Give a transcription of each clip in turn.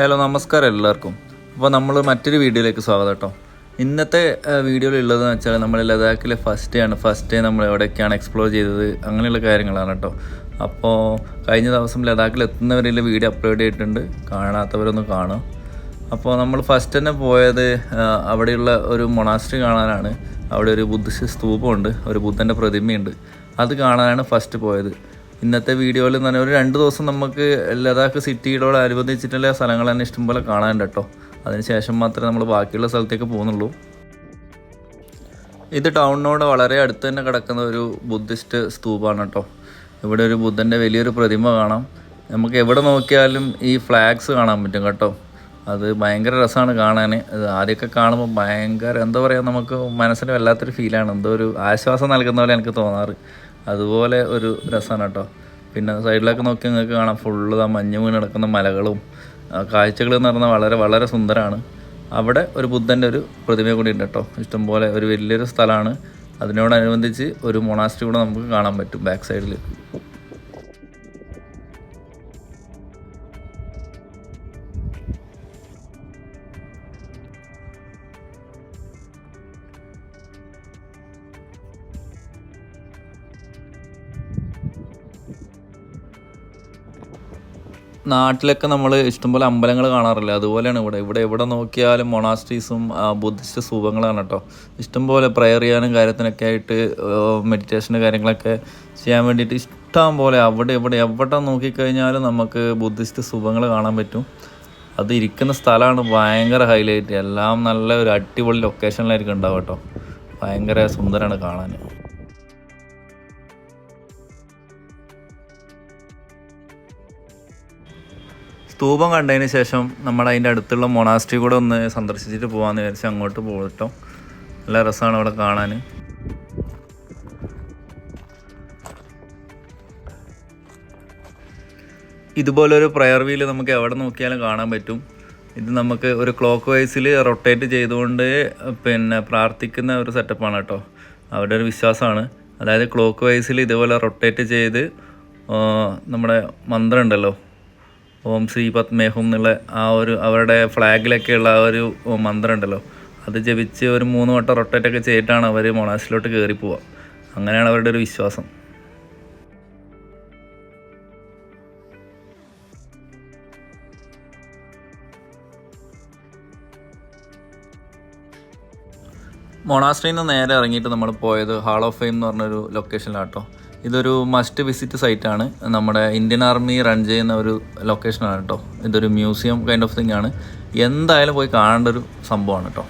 Hello നമസ്കാരം എല്ലാവർക്കും. അപ്പോൾ നമ്മൾ മറ്റൊരു വീഡിയോയിലേക്ക് സ്വാഗതം കേട്ടോ. ഇന്നത്തെ വീഡിയോയിലുള്ളതെന്ന് വെച്ചാൽ നമ്മൾ ലഡാക്കിലെ ഫസ്റ്റ് ഡേ നമ്മൾ എവിടെയൊക്കെയാണ് എക്സ്പ്ലോർ ചെയ്തത് അങ്ങനെയുള്ള കാര്യങ്ങളാണ് കേട്ടോ. അപ്പോൾ കഴിഞ്ഞ ദിവസം ലഡാക്കിൽ എത്തുന്നവരെയുള്ള വീഡിയോ അപ്ലോഡ് ചെയ്തിട്ടുണ്ട്, കാണാത്തവരൊന്ന് കാണും. അപ്പോൾ നമ്മൾ ഫസ്റ്റ് തന്നെ പോയത് അവിടെയുള്ള ഒരു മൊണാസ്ട്രി കാണാനാണ്. അവിടെ ഒരു ബുദ്ധിസ്റ്റ് സ്തൂപമുണ്ട്, ഒരു ബുദ്ധൻ്റെ പ്രതിമയുണ്ട്, അത് കാണാനാണ് ഫസ്റ്റ് പോയത്. ഇന്നത്തെ വീഡിയോയിൽ തന്നെ ഒരു 2 ദിവസം നമുക്ക് ലഡാക്ക് സിറ്റിയോട് അനുബന്ധിച്ചിട്ടുള്ള സ്ഥലങ്ങൾ തന്നെ ഇഷ്ടംപോലെ കാണാനുണ്ട് കേട്ടോ. അതിനുശേഷം മാത്രമേ നമ്മൾ ബാക്കിയുള്ള സ്ഥലത്തേക്ക് പോകുന്നുള്ളൂ. ഇത് ടൗണിനോട് വളരെ അടുത്ത് തന്നെ കിടക്കുന്ന ഒരു ബുദ്ധിസ്റ്റ് സ്തൂപമാണ് കേട്ടോ. ഇവിടെ ഒരു ബുദ്ധൻ്റെ വലിയൊരു പ്രതിമ കാണാം. നമുക്ക് എവിടെ നോക്കിയാലും ഈ ഫ്ലാഗ്സ് കാണാൻ പറ്റും കേട്ടോ. അത് ഭയങ്കര രസമാണ് കാണാൻ. അത് ആദ്യമൊക്കെ കാണുമ്പോൾ ഭയങ്കര എന്താ പറയുക, നമുക്ക് മനസ്സിന് വല്ലാത്തൊരു ഫീലാണ്, എന്തോ ഒരു ആശ്വാസം നൽകുന്ന പോലെ എനിക്ക് തോന്നാറ്. അതുപോലെ ഒരു രസമാണ് കേട്ടോ. പിന്നെ സൈഡിലൊക്കെ നോക്കി നിങ്ങൾക്ക് കാണാം, ഫുള്ള് ആ മഞ്ഞ് വീണ് കിടക്കുന്ന മലകളും കാഴ്ചകൾ എന്ന് പറഞ്ഞാൽ വളരെ വളരെ സുന്ദരമാണ്. അവിടെ ഒരു ബുദ്ധൻ്റെ ഒരു പ്രതിമ കൂടി ഉണ്ട് കേട്ടോ. ഇഷ്ടംപോലെ ഒരു വലിയൊരു സ്ഥലമാണ്. അതിനോടനുബന്ധിച്ച് ഒരു മൊണാസ്ട്രി കൂടെ നമുക്ക് കാണാൻ പറ്റും ബാക്ക് സൈഡിൽ. നാട്ടിലൊക്കെ നമ്മൾ ഇഷ്ടംപോലെ അമ്പലങ്ങൾ കാണാറില്ല, അതുപോലെയാണ് ഇവിടെ എവിടെ നോക്കിയാലും മൊണാസ്ട്രീസും ബുദ്ധിസ്റ്റ് സ്തൂപങ്ങളാണ് കേട്ടോ. ഇഷ്ടംപോലെ പ്രയർ ചെയ്യാനും കാര്യത്തിനൊക്കെ ആയിട്ട്, മെഡിറ്റേഷൻ്റെ കാര്യങ്ങളൊക്കെ ചെയ്യാൻ വേണ്ടിയിട്ട് ഇഷ്ടം പോലെ എവിടെ നോക്കിക്കഴിഞ്ഞാലും നമുക്ക് ബുദ്ധിസ്റ്റ് സ്തൂപങ്ങൾ കാണാൻ പറ്റും. അത് ഇരിക്കുന്ന സ്ഥലമാണ് ഭയങ്കര ഹൈലൈറ്റ്. എല്ലാം നല്ല ഒരു അടിപൊളി ലൊക്കേഷനിലായിരിക്കും ഉണ്ടാവും കേട്ടോ. ഭയങ്കര സുന്ദരമാണ് കാണാൻ. സ്തൂപം കണ്ടതിന് ശേഷം നമ്മൾ അതിൻ്റെ അടുത്തുള്ള മൊണാസ്ട്രി കൂടെ ഒന്ന് സന്ദർശിച്ചിട്ട് പോകാമെന്ന് വിചാരിച്ച് അങ്ങോട്ട് പോകട്ടോ. നല്ല രസമാണ് അവിടെ കാണാൻ. ഇതുപോലൊരു പ്രയർ വീല് നമുക്ക് എവിടെ നോക്കിയാലും കാണാൻ പറ്റും. ഇത് നമുക്ക് ഒരു ക്ലോക്ക് വൈസിൽ റൊട്ടേറ്റ് ചെയ്തുകൊണ്ട് പ്രാർത്ഥിക്കുന്ന ഒരു സെറ്റപ്പാണ് കേട്ടോ. അവിടെ ഒരു വിശ്വാസമാണ്. അതായത് ക്ലോക്ക് വൈസിൽ ഇതുപോലെ റൊട്ടേറ്റ് ചെയ്ത് നമ്മുടെ മന്ത്രം ഉണ്ടല്ലോ, ഓം ശ്രീ പത്മേഹം എന്നുള്ള അവരുടെ ഫ്ലാഗിലൊക്കെയുള്ള ആ ഒരു മന്ത്രം ഉണ്ടല്ലോ, അത് ജപിച്ച് ഒരു 3 വട്ടം റൊട്ടേറ്റൊക്കെ ചെയ്തിട്ടാണ് അവർ മൊണാസ്ട്രിയിലോട്ട് കയറി പോവുക. അങ്ങനെയാണ് അവരുടെ ഒരു വിശ്വാസം. മൊണാസ്ട്രിയിൽ നിന്ന് നേരെ ഇറങ്ങിയിട്ട് നമ്മൾ പോയത് ഹാൾ ഓഫ് ഫെയിം എന്ന് പറഞ്ഞൊരു ലൊക്കേഷനിലാട്ടോ. ഇതൊരു മസ്റ്റ് വിസിറ്റ് സൈറ്റാണ്. നമ്മുടെ ഇന്ത്യൻ ആർമി റൺ ചെയ്യുന്ന ഒരു ലൊക്കേഷനാണ് കേട്ടോ. ഇതൊരു മ്യൂസിയം കൈൻഡ് ഓഫ് തിങ് ആണ്. എന്തായാലും പോയി കാണേണ്ട ഒരു സംഭവമാണ് കേട്ടോ.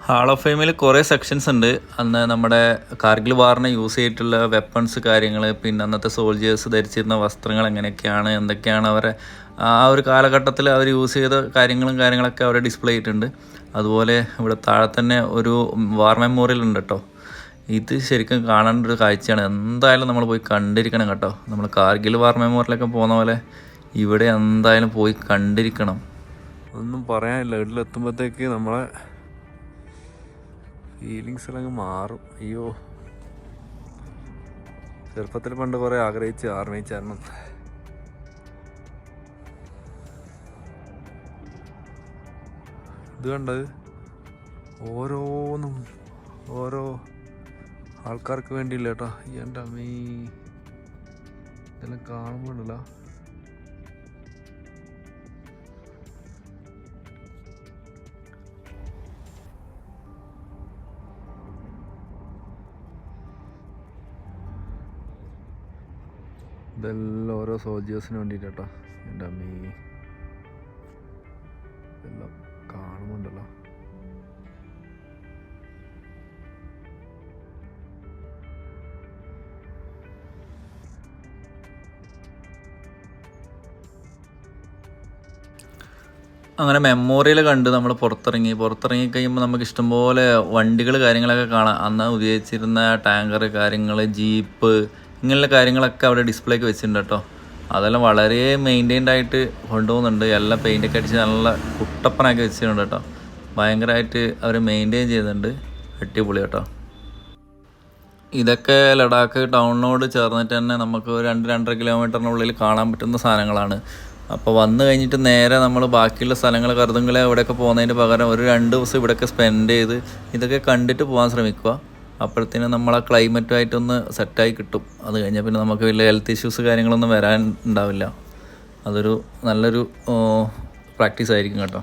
ഹാൾ ഓഫ് ഫെയിമിൽ കുറേ സെക്ഷൻസ് ഉണ്ട്. അന്ന് നമ്മുടെ കാർഗിൽ വാറിനെ യൂസ് ചെയ്തിട്ടുള്ള വെപ്പൺസ് കാര്യങ്ങൾ, പിന്നെ അന്നത്തെ സോൾജേഴ്സ് ധരിച്ചിരുന്ന വസ്ത്രങ്ങൾ എങ്ങനെയൊക്കെയാണ്, എന്തൊക്കെയാണ് അവരെ ആ ഒരു കാലഘട്ടത്തിൽ അവർ യൂസ് ചെയ്ത കാര്യങ്ങളൊക്കെ അവർ ഡിസ്പ്ലേ ചെയ്തിട്ടുണ്ട്. അതുപോലെ ഇവിടെ താഴെ തന്നെ ഒരു വാർ മെമ്മോറിയൽ ഉണ്ട് കേട്ടോ. ഇത് ശരിക്കും കാണേണ്ട ഒരു കാഴ്ചയാണ്. എന്തായാലും നമ്മൾ പോയി കണ്ടിരിക്കണം കേട്ടോ. നമ്മൾ കാർഗിൽ വാർ മെമ്മോറിയലൊക്കെ പോകുന്ന പോലെ ഇവിടെ എന്തായാലും പോയി കണ്ടിരിക്കണം. ഒന്നും പറയാനില്ല. വീട്ടിലെത്തുമ്പോഴത്തേക്ക് നമ്മളെ ഫീലിങ്സ് എല്ലാം മാറും. അയ്യോ, ചെറുപ്പത്തിൽ പണ്ട് കുറേ ആഗ്രഹിച്ച് ആർമി ചേരണം. ഇത് കണ്ടത് ഓരോന്നും ഓരോ ആൾക്കാർക്ക് വേണ്ടിയില്ല കേട്ടോ. എൻ്റെ അമ്മീ, ഇതെല്ലാം കാണുമ്പോഴല്ല ഇതെല്ലാം ഓരോ സോൾജേഴ്സിന് വേണ്ടിയിട്ട് കേട്ടോ. എൻ്റെ അമ്മീ, ഇതെല്ലാം കാണുമ്പോണ്ടല്ലോ. അങ്ങനെ മെമ്മോറിയൽ കണ്ട് നമ്മൾ പുറത്തിറങ്ങി കഴിയുമ്പോൾ നമുക്ക് ഇഷ്ടംപോലെ വണ്ടികൾ കാര്യങ്ങളൊക്കെ കാണാം. അന്ന് ഉപയോഗിച്ചിരുന്ന ടാങ്കർ കാര്യങ്ങൾ, ജീപ്പ്, ഇങ്ങനെയുള്ള കാര്യങ്ങളൊക്കെ അവിടെ ഡിസ്പ്ലേക്ക് വെച്ചിട്ടുണ്ട് കേട്ടോ. അതെല്ലാം വളരെ മെയിൻറ്റെയിൻഡ് ആയിട്ട് കൊണ്ടുപോകുന്നുണ്ട്. എല്ലാം പെയിൻ്റൊക്കെ അടിച്ച് നല്ല കുട്ടപ്പനാക്കി വെച്ചിട്ടുണ്ട് കേട്ടോ. ഭയങ്കരമായിട്ട് അവർ മെയിൻറ്റെയിൻ ചെയ്യുന്നുണ്ട്. അടിപൊളി കേട്ടോ. ഇതൊക്കെ ലഡാക്ക് ടൗണിനോട് ചേർന്നിട്ട് തന്നെ നമുക്ക് 2-2.5 കിലോമീറ്ററിനുള്ളിൽ കാണാൻ പറ്റുന്ന സാധനങ്ങളാണ്. അപ്പോൾ വന്നു കഴിഞ്ഞിട്ട് നേരെ നമ്മൾ ബാക്കിയുള്ള സ്ഥലങ്ങൾ കറുതുങ്ങളെ അവിടെയൊക്കെ പോകുന്നതിന് പകരം ഒരു 2 ദിവസം ഇവിടെയൊക്കെ സ്പെൻഡ് ചെയ്ത് ഇതൊക്കെ കണ്ടിട്ട് പോകാൻ ശ്രമിക്കുക. അപ്പോഴത്തേനും നമ്മൾ ആ ക്ലൈമറ്റുമായിട്ടൊന്ന് സെറ്റായി കിട്ടും. അത് കഴിഞ്ഞാൽ പിന്നെ നമുക്ക് വലിയ ഹെൽത്ത് ഇഷ്യൂസ് കാര്യങ്ങളൊന്നും വരാൻ ഉണ്ടാവില്ല. അതൊരു നല്ലൊരു പ്രാക്ടീസ് ആയിരിക്കും കേട്ടോ.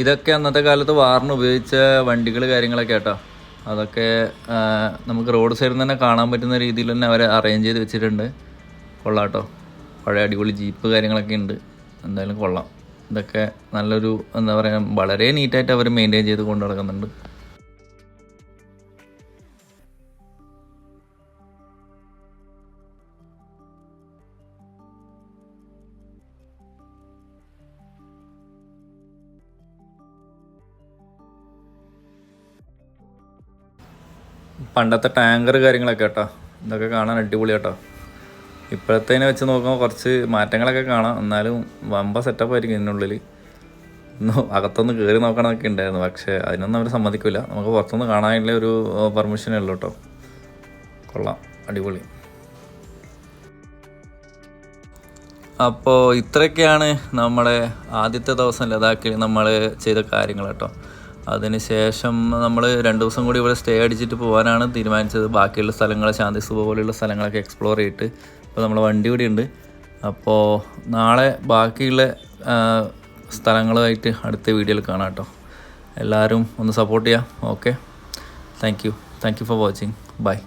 ഇതൊക്കെ അന്നത്തെ കാലത്ത് വാറിന് ഉപയോഗിച്ച വണ്ടികൾ കാര്യങ്ങളൊക്കെ കേട്ടോ. അതൊക്കെ നമുക്ക് റോഡ് സൈഡിൽ തന്നെ കാണാൻ പറ്റുന്ന രീതിയിൽ തന്നെ അവർ അറേഞ്ച് ചെയ്ത് വെച്ചിട്ടുണ്ട്. കൊള്ളാം കേട്ടോ. പഴയ അടിപൊളി ജീപ്പ് കാര്യങ്ങളൊക്കെ ഉണ്ട്. എന്തായാലും കൊള്ളാം. ഇതൊക്കെ നല്ലൊരു എന്താ പറയുക, വളരെ നീറ്റായിട്ട് അവർ മെയിൻറ്റെയിൻ ചെയ്ത് കൊണ്ടു നടക്കുന്നുണ്ട്. പണ്ടത്തെ ടാങ്കർ കാര്യങ്ങളൊക്കെ കേട്ടോ. ഇതൊക്കെ കാണാൻ അടിപൊളി കേട്ടോ. ഇപ്പോഴത്തേനെ വെച്ച് നോക്കുമ്പോൾ കുറച്ച് മാറ്റങ്ങളൊക്കെ കാണാം. എന്നാലും വമ്പ സെറ്റപ്പ് ആയിരിക്കും ഇതിനുള്ളിൽ. അകത്തൊന്ന് കയറി നോക്കണമൊക്കെ ഉണ്ടായിരുന്നു, പക്ഷേ അതിനൊന്നും അവർ സമ്മതിക്കില്ല. നമുക്ക് പുറത്തുനിന്ന് കാണാനുള്ള ഒരു പെർമിഷനേ ഉള്ളൂ കേട്ടോ. കൊള്ളാം, അടിപൊളി. അപ്പോൾ ഇത്രയൊക്കെയാണ് നമ്മുടെ ആദ്യത്തെ ദിവസം ലഡാക്കിൽ നമ്മൾ ചെയ്ത കാര്യങ്ങൾ കേട്ടോ. അതിന് ശേഷം നമ്മൾ 2 ദിവസം കൂടി ഇവിടെ സ്റ്റേ അടിച്ചിട്ട് പോകാനാണ് തീരുമാനിച്ചത്. ബാക്കിയുള്ള സ്ഥലങ്ങൾ, ശാന്തിസ്തൂപ പോലെയുള്ള സ്ഥലങ്ങളൊക്കെ എക്സ്പ്ലോർ ചെയ്തിട്ട്. ഇപ്പോൾ നമ്മളെ വണ്ടി ഇവിടെ ഉണ്ട്. അപ്പോൾ നാളെ ബാക്കിയുള്ള സ്ഥലങ്ങളുമായിട്ട് അടുത്ത വീഡിയോയിൽ കാണാം കേട്ടോ. എല്ലാവരും ഒന്ന് സപ്പോർട്ട് ചെയ്യാം. Okay, thank you for watching. By.